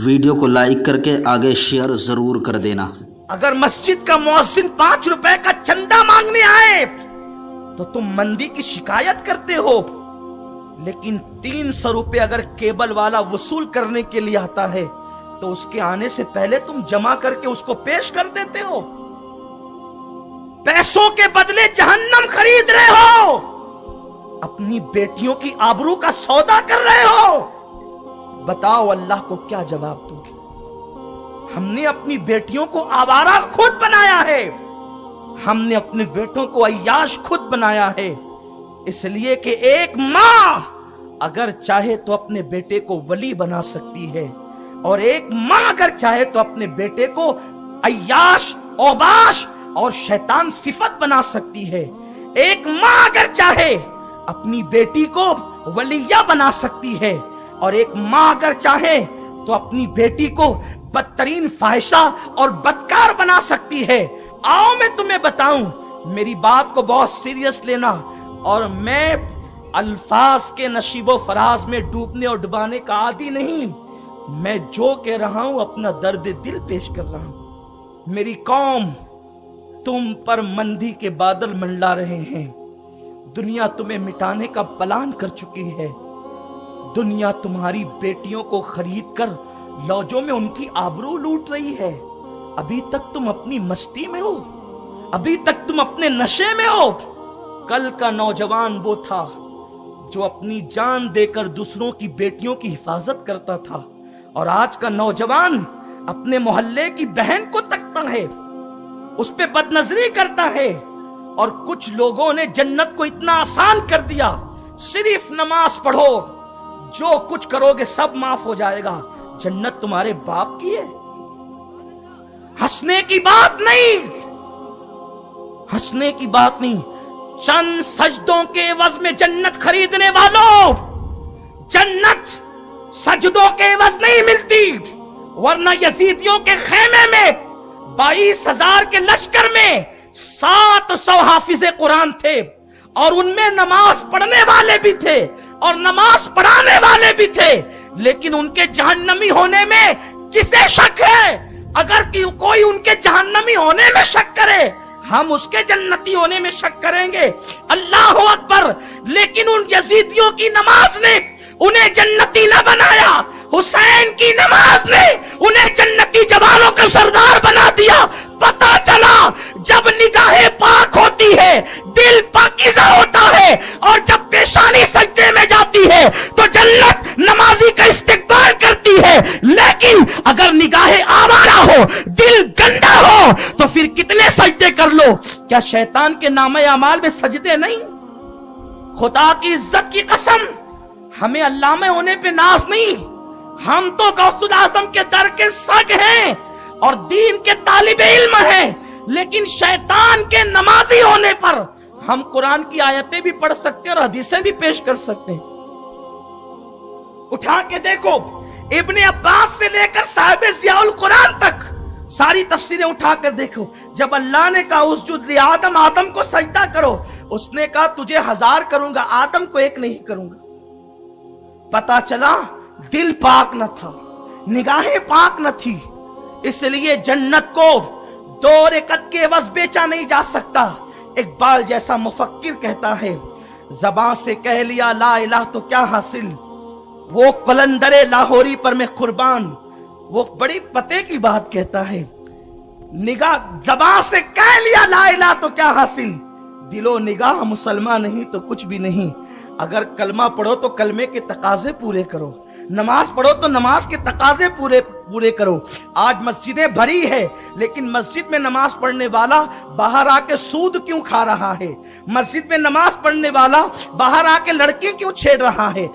Video کو like کر کے آگے شیئر ضرور کر دینا۔ اگر مسجد کا مؤذن 5 روپے کا چندہ مانگنے آئے تو تم مندی کی شکایت کرتے ہو، لیکن 300 روپے اگر کیبل والا وصول کرنے کے لیے آتا ہے تو اس کے آنے سے پہلے تم جمع کر کے اس کو پیش کر دیتے ہو۔ پیسوں کے بدلے جہنم خرید رہے ہو، اپنی بیٹیوں کی آبرو کا سودا کر رہے ہو۔ بتاؤ اللہ کو کیا جواب دو گے؟ ہم نے اپنی بیٹیوں کو آوارہ خود بنایا ہے، ہم نے اپنے بیٹوں کو عیاش خود بنایا ہے، اس لیے کہ ایک ماں اگر چاہے تو اپنے بیٹے کو ولی بنا سکتی ہے، اور ایک ماں اگر چاہے تو اپنے بیٹے کو عیاش، اوباش اور شیطان صفت بنا سکتی ہے۔ ایک ماں اگر چاہے اپنی بیٹی کو ولیہ بنا سکتی ہے، اور ایک ماں اگر چاہے تو اپنی بیٹی کو بدترین فاحشہ اور بدکار بنا سکتی ہے۔ آؤ میں تمہیں بتاؤں، میری بات کو بہت سیریس لینا، اور میں الفاظ کے نشیب و فراز میں ڈوبنے اور ڈبانے کا عادی نہیں، میں جو کہہ رہا ہوں اپنا درد دل پیش کر رہا ہوں۔ میری قوم، تم پر مندی کے بادل منڈلا رہے ہیں، دنیا تمہیں مٹانے کا پلان کر چکی ہے، دنیا تمہاری بیٹیوں کو خرید کر لوجوں میں ان کی آبرو لوٹ رہی ہے۔ ابھی تک تم اپنی مستی میں ہو، ابھی تک تم اپنے نشے میں ہو۔ کل کا نوجوان وہ تھا جو اپنی جان دے کر دوسروں کی بیٹیوں کی حفاظت کرتا تھا، اور آج کا نوجوان اپنے محلے کی بہن کو تکتا ہے، اس پہ بدنظری کرتا ہے۔ اور کچھ لوگوں نے جنت کو اتنا آسان کر دیا، صرف نماز پڑھو، جو کچھ کرو گے سب معاف ہو جائے گا۔ جنت تمہارے باپ کی ہے، ہنسنے کی بات نہیں، ہنسنے کی بات نہیں۔ چند سجدوں کے عوض میں جنت خریدنے والوں، جنت سجدوں کے عوض نہیں ملتی، ورنہ یزیدیوں کے خیمے میں 22,000 کے لشکر میں 700 حافظ قرآن تھے، اور ان میں نماز پڑھنے والے بھی تھے اور نماز پڑھانے والے بھی تھے، لیکن ان کے جہنمی ہونے میں کسے شک ہے؟ اگر کوئی ان کے جہنمی ہونے میں شک کرے، ہم اس کے جنتی ہونے میں شک کریں گے۔ اللہ اکبر۔ لیکن ان یزیدیوں کی نماز نے انہیں جنتی نہ بنایا، حسین کی نماز نے انہیں جنتی جوانوں کا سردار بنا دیا۔ پتا چلا جب نگاہ پاک ہوتی ہے، دل پاکیزہ ہوتا ہے، اور جب پیشانی سجدے میں جاتی ہے تو جنت نمازی کا استقبال کرتی ہے۔ لیکن اگر نگاہ آوارہ ہو، دل گندا ہو، تو پھر کتنے سجدے کر لو، کیا شیطان کے نامہ اعمال میں سجدے نہیں؟ خدا کی عزت کی قسم، ہمیں علامہ ہونے پہ ناز نہیں، ہم تو غوث الاعظم کے در کے سگ ہیں اور دین کے طالب علم ہیں، لیکن شیطان کے نمازی ہونے پر ہم قرآن کی آیتیں بھی پڑھ سکتے ہیں اور حدیثیں بھی پیش کر سکتے ہیں۔ اٹھا کے دیکھو، ابن عباس سے لے کر صاحب ضیاء القرآن تک ساری تفسیریں اٹھا کر دیکھو۔ جب اللہ نے کہا اسجد لآدم، آدم کو سجدہ کرو، اس نے کہا تجھے 1000 کروں گا، آدم کو 1 نہیں کروں گا۔ پتا چلا دل پاک نہ تھا، نگاہیں پاک نہ تھی، اس لیے جنت کو 2 رکعت کے عوض بیچا نہیں جا سکتا۔ اقبال جیسا مفکر کہتا ہے، زبان سے کہہ لیا لا الہ تو کیا حاصل، وہ قلندر لاہوری پر میں قربان، وہ بڑی پتے کی بات کہتا ہے۔ نگاہ زبان سے کہہ لیا لا الہ تو کیا حاصل، دل و نگاہ مسلمان نہیں تو کچھ بھی نہیں۔ اگر کلمہ پڑھو تو کلمے کے تقاضے پورے کرو، نماز پڑھو تو نماز کے تقاضے پورے کرو۔ آج مسجدیں بھری ہے، لیکن مسجد میں نماز پڑھنے والا باہر آ کے سود کیوں کھا رہا ہے؟ مسجد میں نماز پڑھنے والا باہر آ کے لڑکی کیوں چھیڑ رہا ہے؟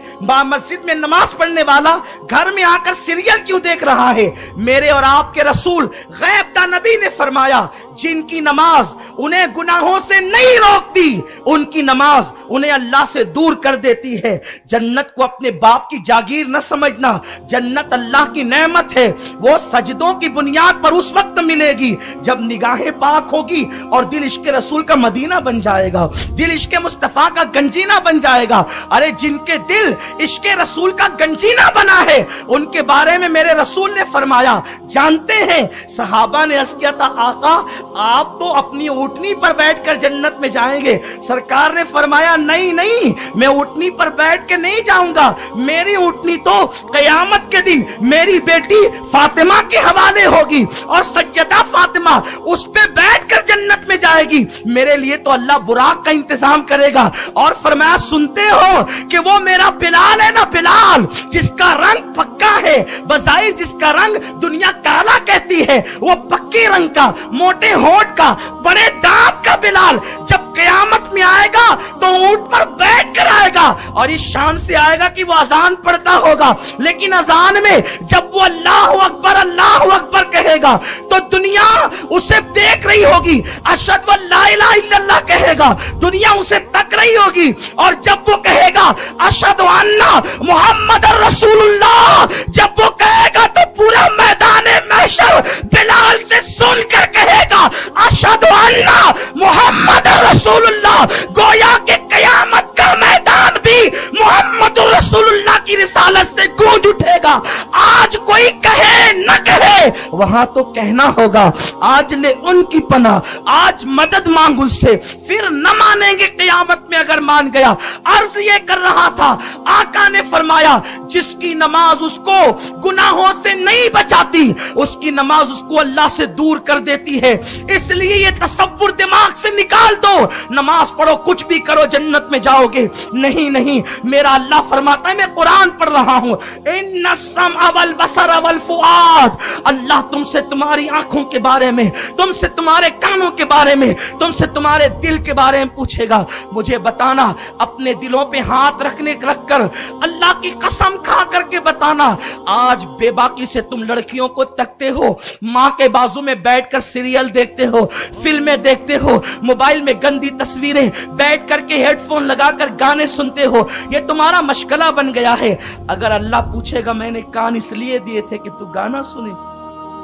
مسجد میں نماز پڑھنے والا گھر میں آ کر سیریل کیوں دیکھ رہا ہے؟ میرے اور آپ کے رسول غیب دا نبی نے فرمایا، جن کی نماز انہیں گناہوں سے نہیں روکتی، ان کی نماز انہیں اللہ سے دور کر دیتی ہے۔ جنت کو اپنے باپ کی جاگیر نہ سمجھنا، جنت اللہ کی نعمت ہے۔ है वो सजदों की बुनियाद पर उस वक्त मिलेगी जब निगाहें पाक होगी और दिल इश्क रसूल का मदीना बन जाएगा, दिल इश्क मुस्तफा का गंजीना बन जाएगा। अरे जिनके दिल इश्क रसूल का गंजीना बना है उनके बारे में मेरे रसूल ने फरमाया, जानते हैं? सहाबा ने अर्ज़ किया था, आका आप तो अपनी ऊँटनी पर बैठकर जन्नत में जाएंगे। सरकार ने फरमाया, नहीं नहीं, मैं ऊँटनी पर बैठ के नहीं जाऊंगा, मेरी ऊँटनी तो क़यामत के दिन मेरी बेटी फातिमा के हवाले होगी और सज्जदा फातिमा उस पे बैठकर जन्नत में जाएगी। मेरे लिए तो अल्लाह बुराक का इंतजाम करेगा। और फरमाया, सुनते हो कि वो मेरा बिलाल है ना, बिलाल जिसका रंग पक्का है, बज़ाहिर जिसका रंग दुनिया काला कहती है, वो पक्के रंग का, मोटे होंठ का, बड़े दांत का बिलाल जब क़यामत में आएगा तो ऊंट पर बैठ कर आएगा और इस शान से आएगा कि वो अजान पढ़ता होगा। लेकिन अजान में जब वो अल्लाहु अकबर कहेगा तो दुनिया उसे देख रही होगी, अशहदु अल्ला इलाहा इल्लल्लाह कहेगा, दुनिया उसे तक रही होगी। और जब वो कहेगा अशहदु अन्ना मुहम्मदुर रसूलुल्लाह, जब वो कहेगा तो पूरा मैदान महशर बिलाल से सुनकर कहेगा अशहदु अन्ना मुहम्मदुर रसूलुल्लाह। गोया के कयामत का मैदान भी मुहम्मदुर रसूलुल्लाह की रिसालत से गूंज उठेगा। आज कोई कहे न कहे, वहां तो कहना होगा, आज ले उनकी पनाह, आज मदद मांग उससे, फिर न मानेंगे कयामत में अगर मान गया। अर्ज ये कर रहा था, आका ने फरमाया, जिसकी नमाज उसको गुनाहों से नहीं बचाती, उसकी नमाज उसको अल्लाह से दूर कर देती है। इसलिए ये तसव्वुर दिमाग से निकाल दो, नमाज पढ़ो, कुछ भी करो, जन्नत में जाओगे। नहीं नहीं, मेरा अल्लाह फरमाता है, मैं कुरान पढ़ रहा हूं, इन्ना सम्अ वल बसर वल फुआद, अल्लाह तुमसे तुम्हारी आंखों के बारे में, तुमसे तुम्हारे कानों के बारे में, तुमसे तुम्हारे दिल के बारे में पूछेगा। मुझे बताना, अपने दिलों पे हाथ रखकर अल्लाह की कसम खा करके बताना, आज बेबाकी से तुम लड़कियों को तकते हो, माँ के बाजू में बैठकर सीरियल देखते हो, फिल्में देखते हो, मोबाइल में गंदी तस्वीरें बैठ करके हेडफोन लगाकर गाने सुनते हो, ये तुम्हारा मशगला बन गया है। अगर अल्लाह पूछेगा मैंने कान इसलिए दिए थे कि तू गाना सुने,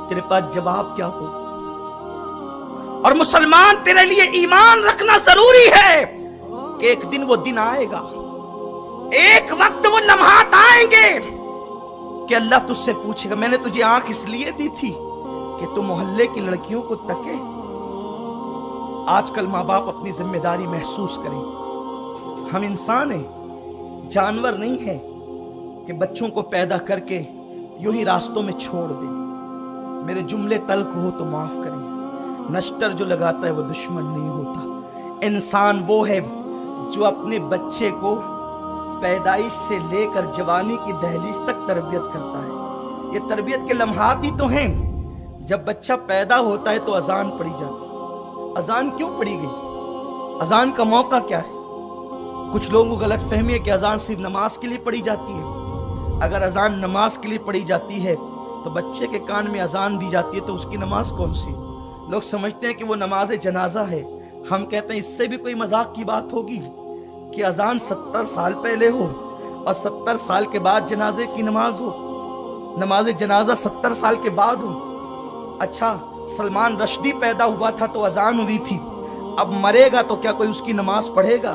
तेरे पास जवाब क्या हो? और मुसलमान, तेरे लिए ईमान रखना जरूरी है कि एक दिन वो दिन आएगा, एक वक्त वो लम्हात आएंगे कि अल्लाह तुझसे पूछेगा, मैंने तुझे आंख इसलिए दी थी कि तू मोहल्ले की लड़कियों को तके। आजकल माँ बाप अपनी जिम्मेदारी महसूस करें। हम इंसान हैं, जानवर नहीं है कि बच्चों को पैदा करके यूं ही रास्तों में छोड़ दें। मेरे जुमले तल्ख हो तो माफ करें, नश्तर जो लगाता है वो दुश्मन नहीं होता। इंसान वो है जो अपने बच्चे को पैदाइश से लेकर जवानी की दहलीज तक तरबियत करता है। ये तरबियत के लम्हात ही तो हैं। जब बच्चा पैदा होता है तो अजान पड़ी जाती है। अजान क्यों पड़ी गई? अजान का मौका क्या है? कुछ लोगों को गलत फहमी है कि अजान सिर्फ नमाज के लिए पड़ी जाती है। अगर अजान नमाज के लिए पड़ी जाती है तो बच्चे के कान में अजान दी जाती है तो उसकी नमाज कौन सी? लोग समझते हैं कि वो नमाज जनाजा है। हम कहते हैं इससे भी कोई मजाक की बात होगी कि अजान 70 साल पहले हो और 70 साल के बाद जनाजे की नमाज हो, नमाज जनाजा 70 साल के बाद हो। अच्छा, सलमान रश्दी पैदा हुआ था तो अजान हुई थी, अब मरेगा तो क्या कोई उसकी नमाज पढ़ेगा?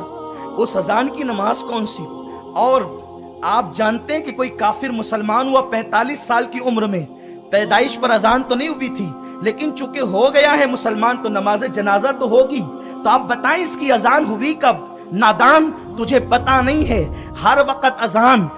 उस अजान की नमाज कौन सी? और आप जानते हैं कि कोई काफिर मुसलमान हुआ 45 साल की उम्र में, पैदाइश पर अजान तो नहीं हुई थी, लेकिन चूंकि हो गया है मुसलमान तो नमाज जनाजा तो होगी। तो आप बताएं इसकी अजान हुई कब? नादान, तुझे पता नहीं है, हर वक्त अजान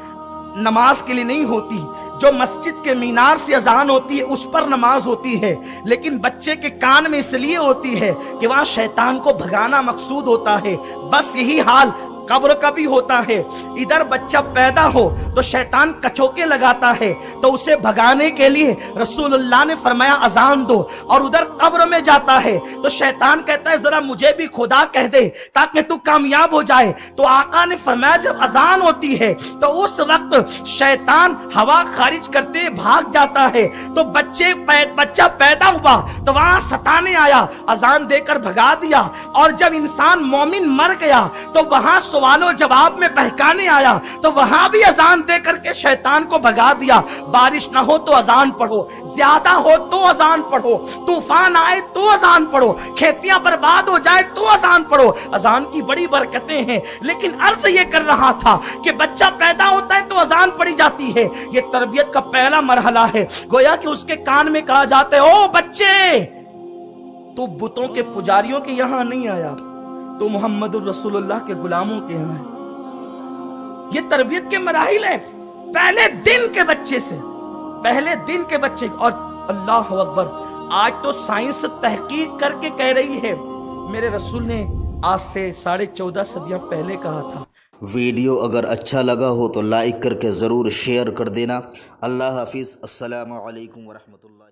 नमाज के लिए नहीं होती। जो मस्जिद के मीनार से अजान होती है उस पर नमाज होती है, लेकिन बच्चे के कान में इसलिए होती है कि वहां शैतान को भगाना मकसूद होता है। बस यही हाल कब्र का भी होता है। इधर बच्चा पैदा हो तो शैतान कचोके लगाता है, तो उसे भगाने के लिए रसूलुल्लाह ने फरमाया अजान दो। और उधर कब्र में जाता है तो शैतान कहता है जरा मुझे भी खुदा कह दे ताकि तू कामयाब हो जाए। तो आका ने फरमाया जब अजान होती है तो उस वक्त शैतान हवा खारिज करते भाग जाता है। तो बच्चा पैदा हुआ तो वहां सताने आया, अजान देकर भगा दिया। और जब इंसान मोमिन मर गया तो वहां सवालो जवाब में बहकाने आया तो वहां भी अजान दे करके शैतान को भगा दिया। बारिश ना हो तो अजान पढ़ो, ज्यादा हो तो अजान पढ़ो, तूफान आए तो अजान पढ़ो, खेतियां बर्बाद हो जाए तो अजान पढ़ो। अजान की बड़ी बरकतें हैं, लेकिन अर्ज ये कर रहा था कि बच्चा पैदा होता है तो अजान पढ़ी जाती है। ये तरबियत का पहला मरहला है। गोया कि उसके कान में कहा जाता है, ओ बच्चे, तू बुतों के पुजारियों के यहां नहीं आया, तो मोहम्मद रसूलुल्लाह के गुलामों के यहाँ है। ये तरबियत के मराहिल है पहले दिन के बच्चे से, पहले दिन के बच्चे। और अल्लाह अकबर, आज तो साइंस तहकीक करके कह रही है, मेरे रसूल ने आज से 14.5 सदियां पहले कहा था। वीडियो अगर अच्छा लगा हो तो लाइक करके ज़रूर शेयर कर देना। अल्लाह हाफिज़। अस्सलामु अलैकुम वरहमतुल्लाहि।